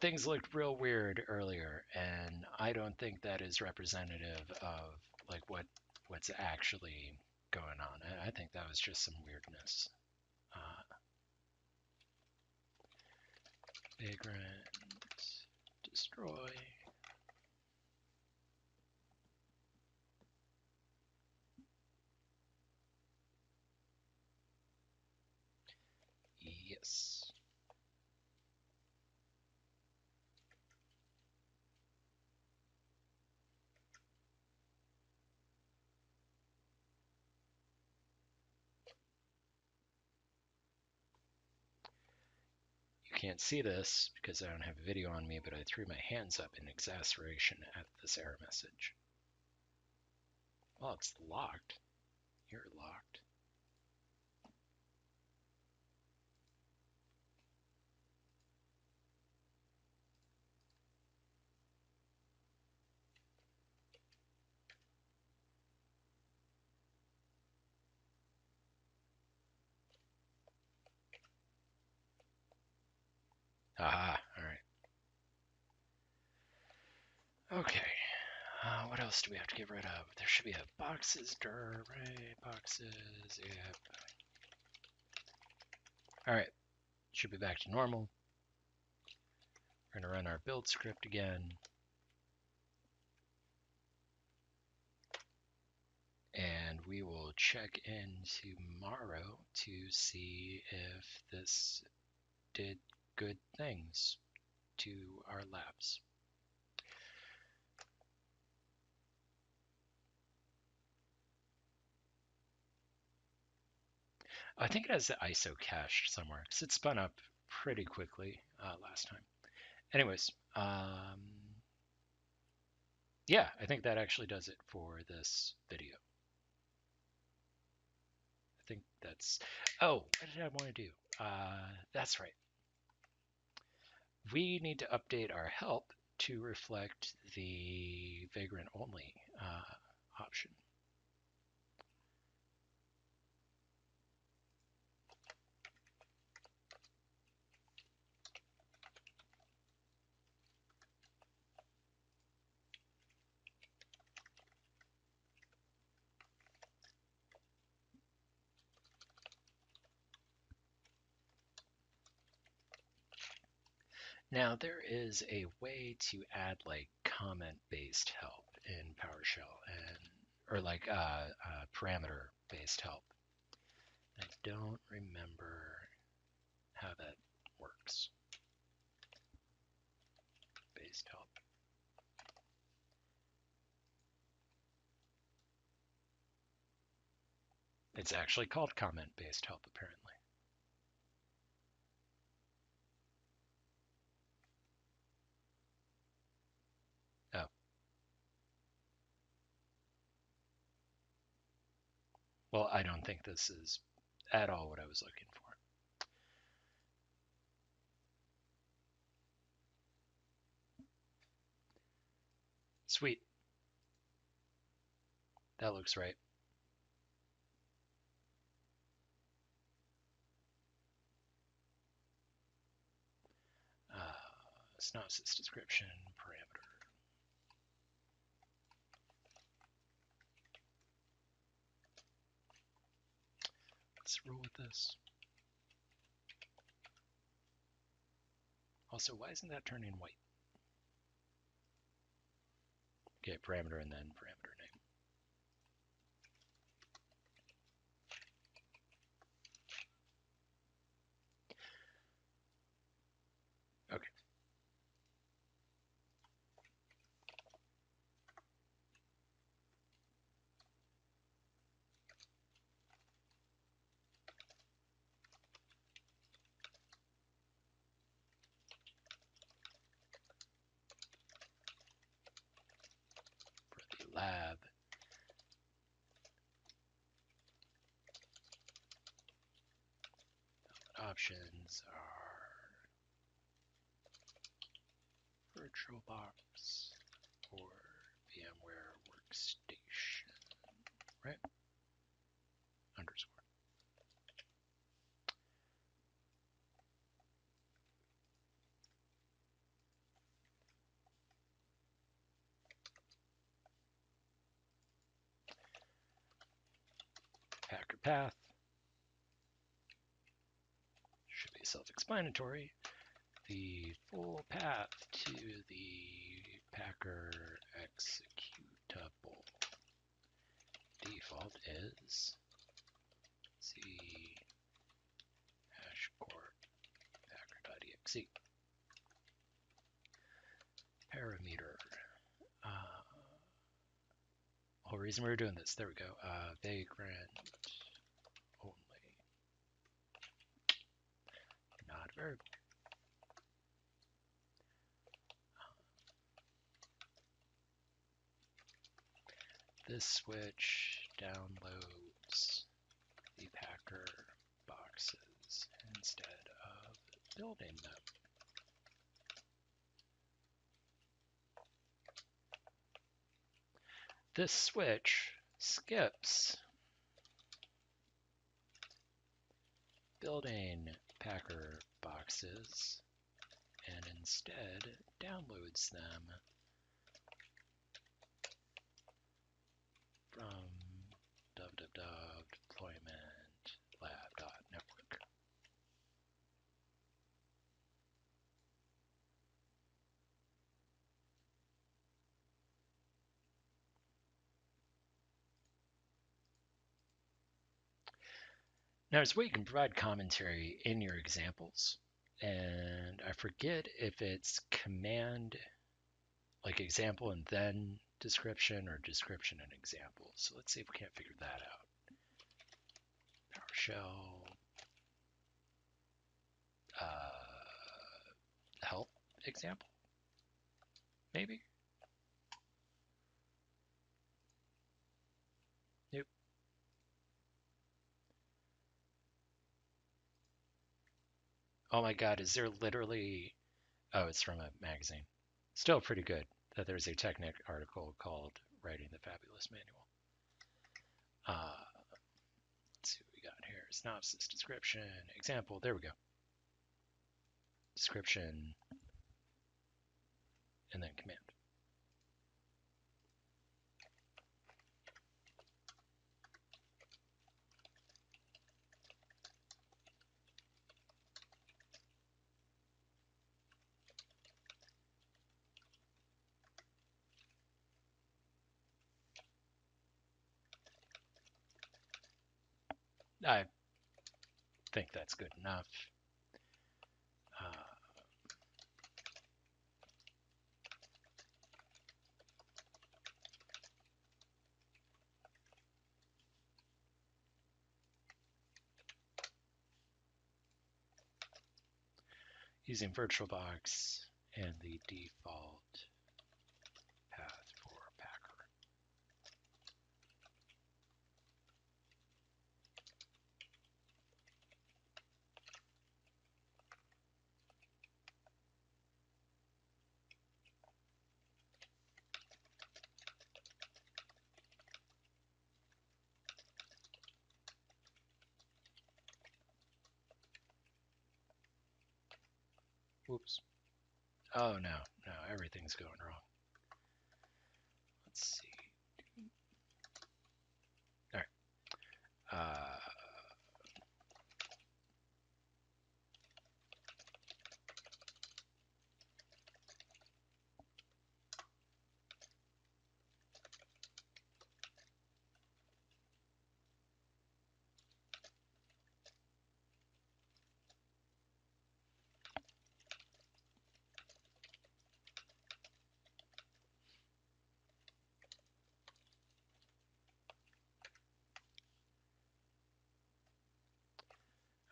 Things looked real weird earlier, and I don't think that is representative of like what's actually going on. I think that was just some weirdness. Vagrant, destroy. Yes. You can't see this because I don't have a video on me, but I threw my hands up in exasperation at this error message. Well, it's locked. You're locked. Aha, all right. Okay. What else do we have to get rid of? There should be a boxes, right? Boxes, yep. All right. Should be back to normal. We're going to run our build script again. And we will check in tomorrow to see if this did good things to our labs. I think it has the ISO cached somewhere because it spun up pretty quickly last time. Anyways, yeah, I think that actually does it for this video. I think that's, oh, what did I want to do? That's right. We need to update our help to reflect the vagrant only option. Now there is a way to add like comment-based help in PowerShell and or like parameter-based help. I don't remember how that works. Based help. It's actually called comment-based help apparently. Oh. Well, I don't think this is at all what I was looking for. Sweet. That looks right. Synopsis description parameter. Let's roll with this. Also, why isn't that turning white? Okay, parameter and then parameter name. Okay. For the lab, options are VirtualBox or VMware Workstation, right? Underscore. Packer path. Should be self-explanatory. The full path to the Packer executable default is c hashcorp packer.exe. Parameter. Whole reason we were doing this. There we go. Vagrant only. Not a variable. This switch downloads the Packer boxes instead of building them. This switch skips building Packer boxes and instead downloads them from DeploymentLab.network. Now, there's a way you can provide commentary in your examples, and I forget if it's command, like example and then description, or description and example. So let's see if we can't figure that out. PowerShell health example, maybe? Nope. Oh my God, is there literally... Oh, it's from a magazine. Still pretty good that there's a Technic article called Writing the Fabulous Manual. Let's see what we got here. Synopsis, description, example. There we go. Description, and then command. I think that's good enough. Using VirtualBox and the default path for Packer. Whoops. Oh no, everything's going wrong. Let's see. All right.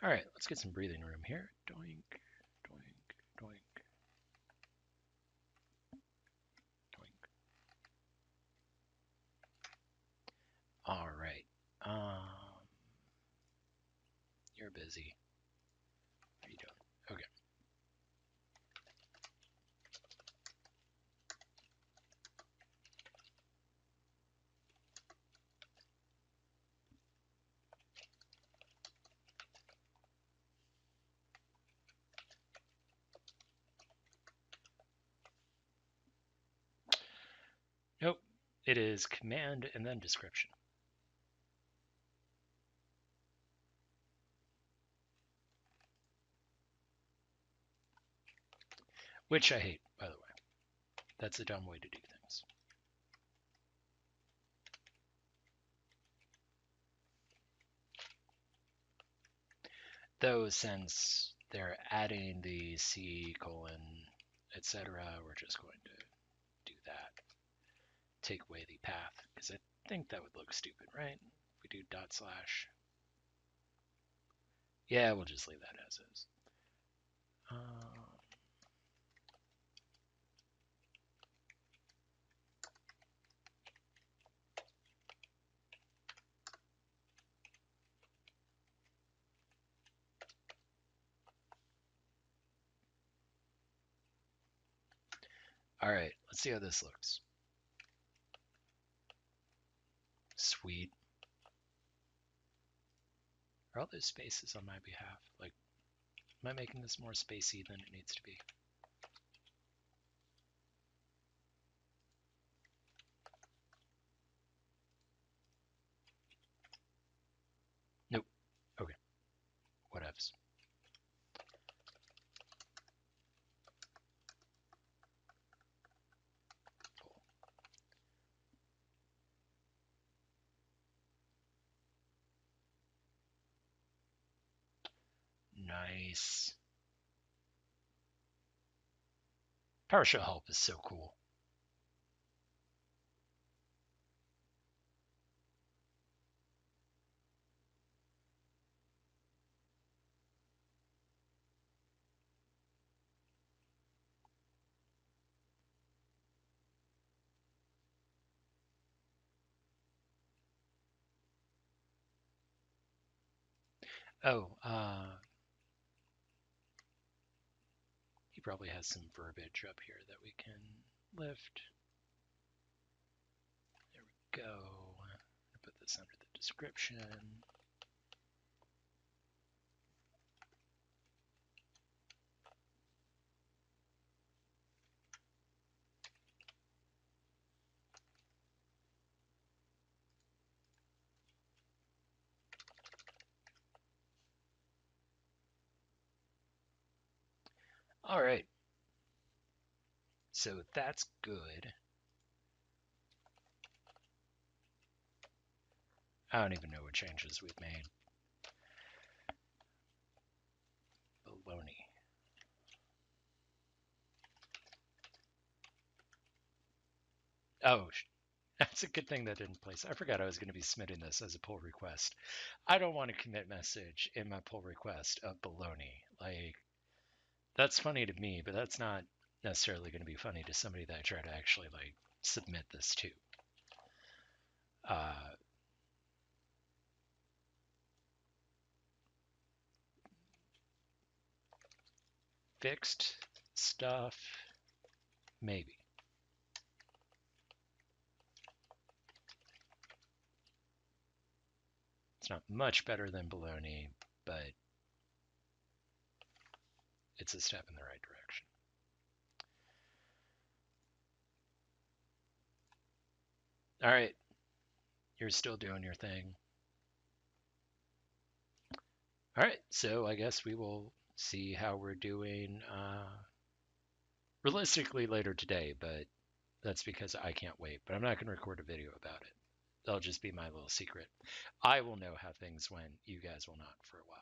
All right, let's get some breathing room here. Doink, doink, doink, doink. All right. You're busy. What are you doing? Okay. Nope. It is command and then description. Which I hate, by the way. That's a dumb way to do things. Though since they're adding the C colon, etc., we're just going to do that. Take away the path, because I think that would look stupid, right? If we do dot slash. Yeah, we'll just leave that as is. All right, let's see how this looks. Sweet. Are all those spaces on my behalf? Like, am I making this more spacey than it needs to be? Nope. Okay. Whatevs. Cool. Nice. PowerShell help is so cool. Oh, he probably has some verbiage up here that we can lift. There we go. Put this under the description. All right. So that's good. I don't even know what changes we've made. Baloney. Oh, that's a good thing that didn't place. I forgot I was going to be submitting this as a pull request. I don't want a commit message in my pull request of baloney. Like, that's funny to me, but that's not necessarily going to be funny to somebody that I try to actually like submit this to. Uh, Fixed stuff, maybe. It's not much better than baloney, but it's a step in the right direction. All right, you're still doing your thing. All right, so I guess we will see how we're doing realistically later today, but that's because I can't wait. But I'm not going to record a video about it. That'll just be my little secret. I will know how things went. You guys will not for a while.